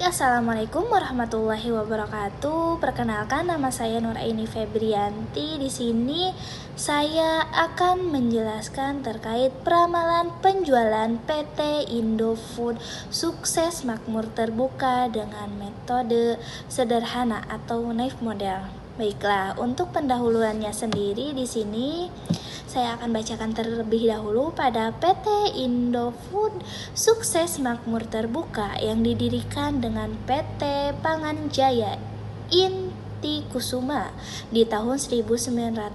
Assalamualaikum warahmatullahi wabarakatuh. Perkenalkan, nama saya Nuraini Febrianti. Di sini saya akan menjelaskan terkait peramalan penjualan PT Indofood sukses makmur terbuka dengan metode sederhana atau knife model. Baiklah, untuk pendahuluannya sendiri di sini saya akan bacakan terlebih dahulu pada PT Indofood sukses makmur terbuka yang didirikan dengan PT Pangan Jaya Inti Kusuma di tahun 1990.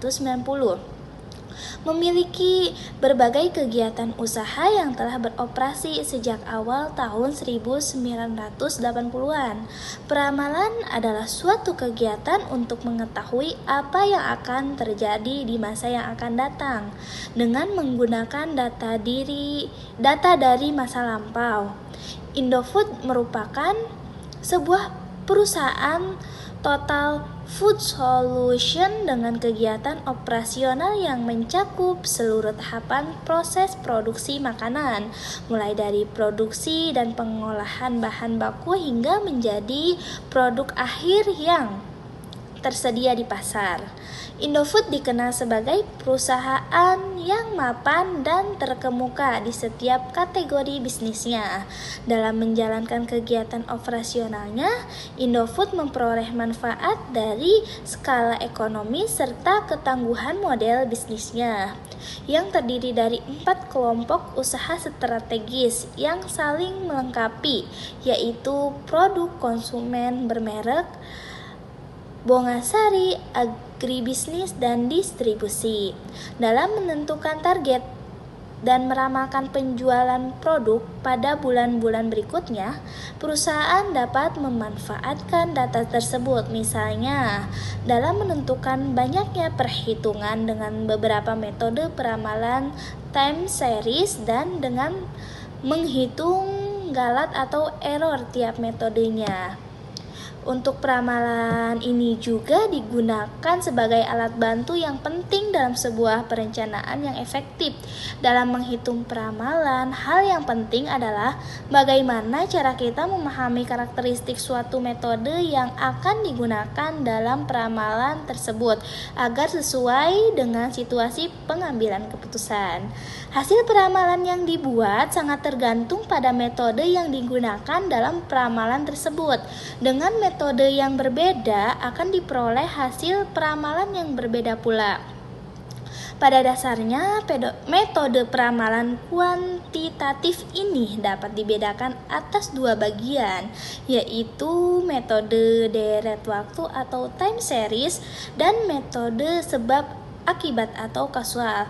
Memiliki berbagai kegiatan usaha yang telah beroperasi sejak awal tahun 1980-an. Peramalan adalah suatu kegiatan untuk mengetahui apa yang akan terjadi di masa yang akan datang dengan menggunakan data dari masa lampau. Indofood merupakan sebuah perusahaan total food solution dengan kegiatan operasional yang mencakup seluruh tahapan proses produksi makanan, mulai dari produksi dan pengolahan bahan baku hingga menjadi produk akhir yang tersedia di pasar. Indofood dikenal sebagai perusahaan yang mapan dan terkemuka di setiap kategori bisnisnya. Dalam menjalankan kegiatan operasionalnya, Indofood memperoleh manfaat dari skala ekonomi serta ketangguhan model bisnisnya yang terdiri dari 4 kelompok usaha strategis yang saling melengkapi, yaitu produk konsumen bermerek, Bongasari, agribisnis, dan distribusi. Dalam menentukan target dan meramalkan penjualan produk pada bulan-bulan berikutnya, perusahaan dapat memanfaatkan data tersebut, misalnya dalam menentukan banyaknya perhitungan dengan beberapa metode peramalan time series dan dengan menghitung galat atau error tiap metodenya. Untuk peramalan ini juga digunakan sebagai alat bantu yang penting dalam sebuah perencanaan yang efektif. Dalam menghitung peramalan, hal yang penting adalah bagaimana cara kita memahami karakteristik suatu metode yang akan digunakan dalam peramalan tersebut agar sesuai dengan situasi pengambilan keputusan. Hasil peramalan yang dibuat sangat tergantung pada metode yang digunakan dalam peramalan tersebut. Dengan metode yang berbeda akan diperoleh hasil peramalan yang berbeda pula. Pada dasarnya, metode peramalan kuantitatif ini dapat dibedakan atas 2 bagian, yaitu metode deret waktu atau time series dan metode sebab akibat atau kausal.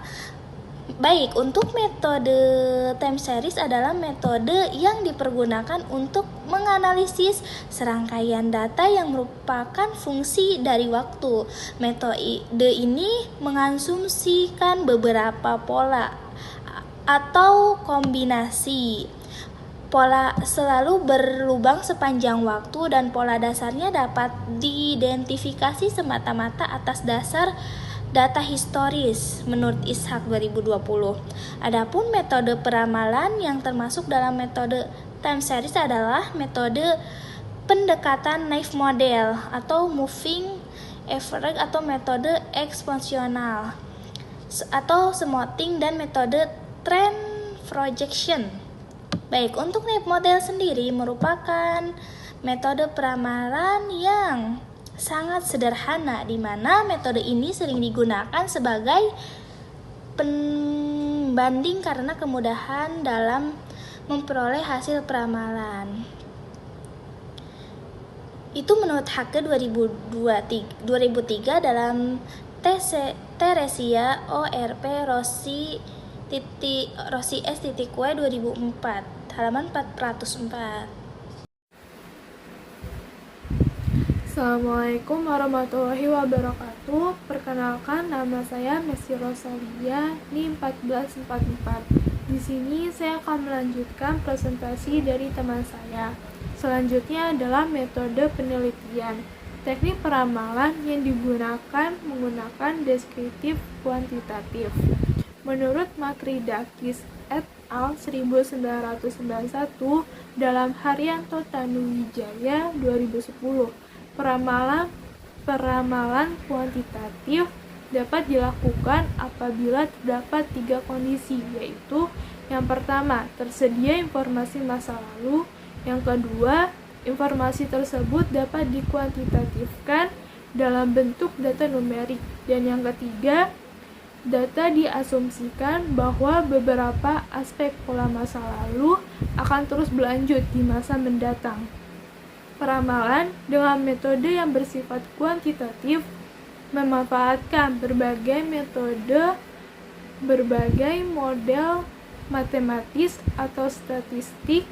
Baik, untuk metode time series adalah metode yang dipergunakan untuk menganalisis serangkaian data yang merupakan fungsi dari waktu. Metode ini mengasumsikan beberapa pola atau kombinasi. Pola selalu berlubang sepanjang waktu dan pola dasarnya dapat diidentifikasi semata-mata atas dasar data historis menurut Ishak 2020. Adapun metode peramalan yang termasuk dalam metode time series adalah metode pendekatan knife model atau moving average atau metode eksponensial atau smoothing dan metode trend projection. Baik, untuk knife model sendiri merupakan metode peramalan yang sangat sederhana, di mana metode ini sering digunakan sebagai pembanding karena kemudahan dalam memperoleh hasil peramalan. Itu menurut Hake 2003 dalam Teresia ORP Rossi S.W 2004 halaman 404. Assalamualaikum warahmatullahi wabarakatuh. Perkenalkan, nama saya Messi Rosalia, NIM 1444. Di sini saya akan melanjutkan presentasi dari teman saya. Selanjutnya adalah metode penelitian. Teknik peramalan yang digunakan menggunakan deskriptif kuantitatif. Menurut Makridakis et Al 1991 dalam Haryanto Tanuwijaya 2010. Peramalan kuantitatif dapat dilakukan apabila terdapat 3 kondisi, yaitu yang pertama, tersedia informasi masa lalu, yang kedua, informasi tersebut dapat dikuantitatifkan dalam bentuk data numerik, dan yang ketiga, data diasumsikan bahwa beberapa aspek pola masa lalu akan terus berlanjut di masa mendatang. Peramalan dengan metode yang bersifat kuantitatif memanfaatkan berbagai model matematis atau statistik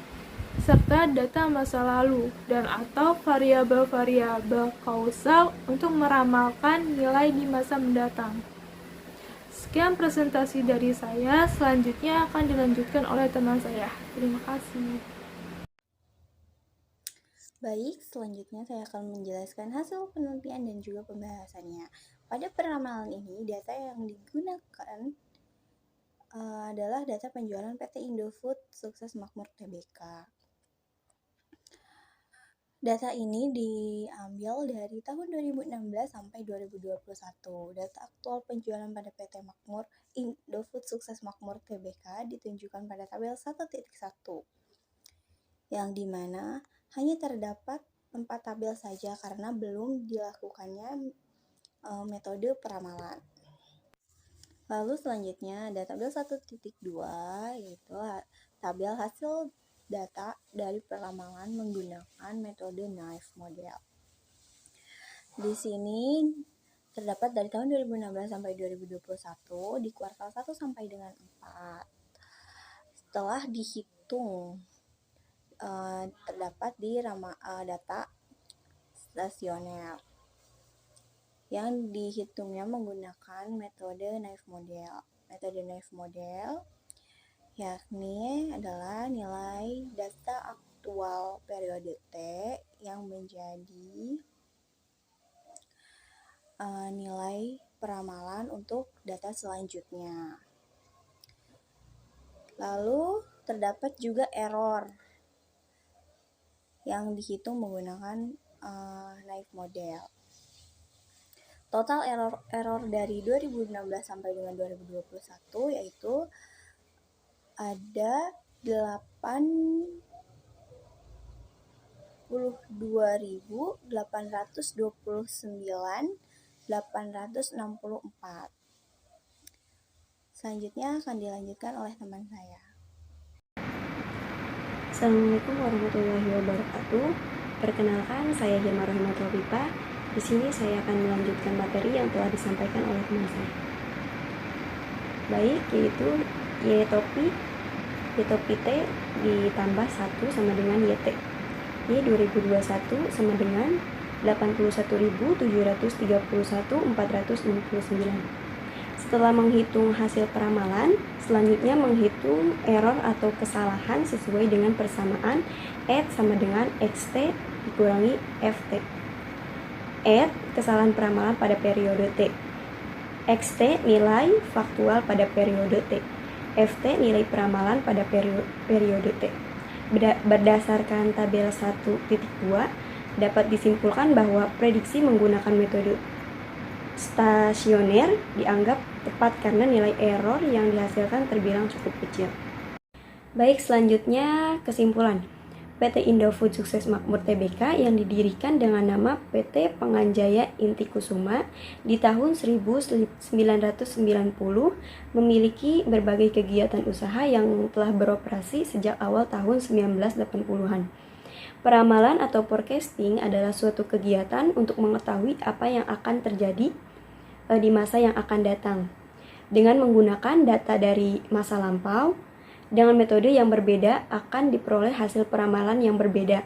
serta data masa lalu dan atau variabel-variabel kausal untuk meramalkan nilai di masa mendatang. Sekian presentasi dari saya, selanjutnya akan dilanjutkan oleh teman saya. Terima kasih. Baik, selanjutnya saya akan menjelaskan hasil penelitian dan juga pembahasannya. Pada peramalan ini, data yang digunakan adalah data penjualan PT Indofood Sukses Makmur Tbk. Data ini diambil dari tahun 2016 sampai 2021. Data aktual penjualan pada PT Makmur Indofood Sukses Makmur Tbk ditunjukkan pada tabel 1.1, yang dimana hanya terdapat 4 tabel saja karena belum dilakukannya metode peramalan. Lalu selanjutnya ada tabel 1.2, yaitu tabel hasil data dari peramalan menggunakan metode Naive Model. Di sini terdapat dari tahun 2016 sampai 2021 di kuartal 1 sampai dengan 4. Setelah dihitung terdapat di data stasioner yang dihitungnya menggunakan metode Naive Model. Metode Naive Model yakni adalah nilai data aktual periode T yang menjadi nilai peramalan untuk data selanjutnya. Lalu terdapat juga error yang dihitung menggunakan Naive Model. Total error dari 2016 sampai dengan 2021 yaitu ada 82.829.864. Selanjutnya akan dilanjutkan oleh teman saya. Assalamualaikum warahmatullahi wabarakatuh. Perkenalkan, saya Jema Rohimatul Pipa. Di sini saya akan melanjutkan materi yang telah disampaikan oleh teman saya. Baik, yaitu Y topi T ditambah 1 sama dengan YT. Y 2021 sama dengan 81.731.469. Setelah menghitung hasil peramalan, selanjutnya menghitung error atau kesalahan sesuai dengan persamaan ET sama dengan XT dikurangi FT. ET kesalahan peramalan pada periode T, XT nilai faktual pada periode T, FT nilai peramalan pada periode T. Berdasarkan tabel 1.2 dapat disimpulkan bahwa prediksi menggunakan metode stasioner dianggap tepat karena nilai error yang dihasilkan terbilang cukup kecil. Baik, selanjutnya kesimpulan. PT Indofood Sukses Makmur Tbk yang didirikan dengan nama PT Panganjaya Inti Kusuma di tahun 1990 memiliki berbagai kegiatan usaha yang telah beroperasi sejak awal tahun 1980-an. Peramalan atau forecasting adalah suatu kegiatan untuk mengetahui apa yang akan terjadi di masa yang akan datang dengan menggunakan data dari masa lampau. Dengan metode yang berbeda akan diperoleh hasil peramalan yang berbeda.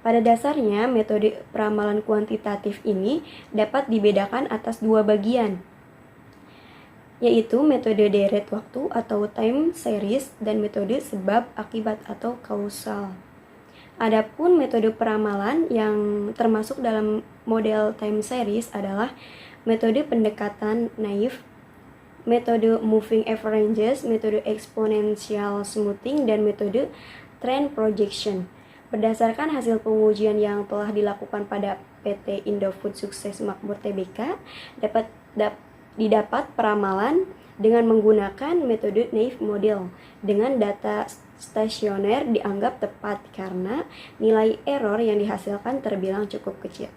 Pada dasarnya, metode peramalan kuantitatif ini dapat dibedakan atas 2 bagian, yaitu metode deret waktu atau time series dan metode sebab akibat atau kausal. Adapun metode peramalan yang termasuk dalam model time series adalah metode pendekatan naif metode moving averages, metode exponential smoothing, dan metode trend projection. Berdasarkan hasil pengujian yang telah dilakukan pada PT Indofood Sukses Makmur Tbk, didapat peramalan dengan menggunakan metode naive model dengan data stasioner dianggap tepat karena nilai error yang dihasilkan terbilang cukup kecil.